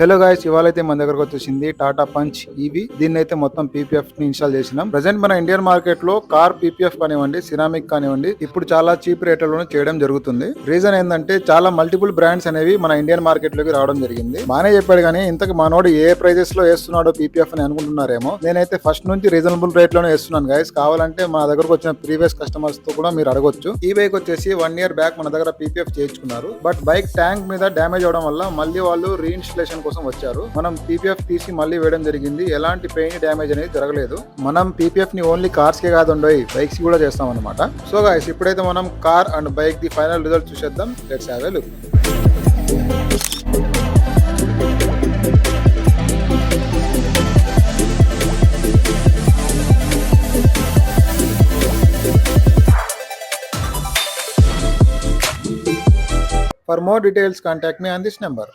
Hello guys, ఇవాళ అయితే మన దగ్గరకు వచ్చేసింది టాటా పంచ్ ఈవీ. దీన్ని అయితే మొత్తం పీపీఎఫ్ ని ఇన్స్టాల్ చేసినాం. ప్రెసెంట్ మన ఇండియన్ మార్కెట్ లో కార్ పీపీఎఫ్ కానివ్వండి, సిరామిక్ కానివ్వండి, ఇప్పుడు చాలా చీప్ రేట్లలో చేయడం జరుగుతుంది. రీజన్ ఏంటంటే చాలా మల్టిపుల్ బ్రాండ్స్ అనేవి మన ఇండియన్ మార్కెట్ లోకి రావడం జరిగింది. బానే చెప్పాడు కానీ ఇంతకు మనోడు ఏ ప్రైజెస్ లో వేస్తున్నాడో పీపీఎఫ్ అని అనుకుంటున్నారేమో. నేనైతే ఫస్ట్ నుంచి రీజనబుల్ రేట్ లోనే వేస్తున్నాను గాయస్. కావాలంటే మా దగ్గరకు వచ్చిన ప్రీవియస్ కస్టమర్స్ తో కూడా మీరు అడగొచ్చు. ఈ బైక్ వచ్చేసి 1 year బ్యాక్ మన దగ్గర పీపీఎఫ్ చేయించుకున్నారు. బట్ బైక్ ట్యాంక్ మీద డ్యామేజ్ అవడం వల్ల మళ్ళీ వాళ్ళు రీఇన్స్టలేషన్ కోసం వచ్చారు. మనం పీపీఎఫ్ తీసి మళ్ళీ వేయడం జరిగింది. ఎలాంటి పెయిన్ డ్యామేజ్ అనేది జరగలేదు. మనం పీపీఎఫ్ ని ఓన్లీ కార్స్ కే కాదుండోయ్, బైక్స్ కూడా చేస్తాం అనమాట. సో గైస్, ఇప్పుడైతే మనం car and bike the final result చూసేద్దాం. Let's have a look. For more details, contact me on this number.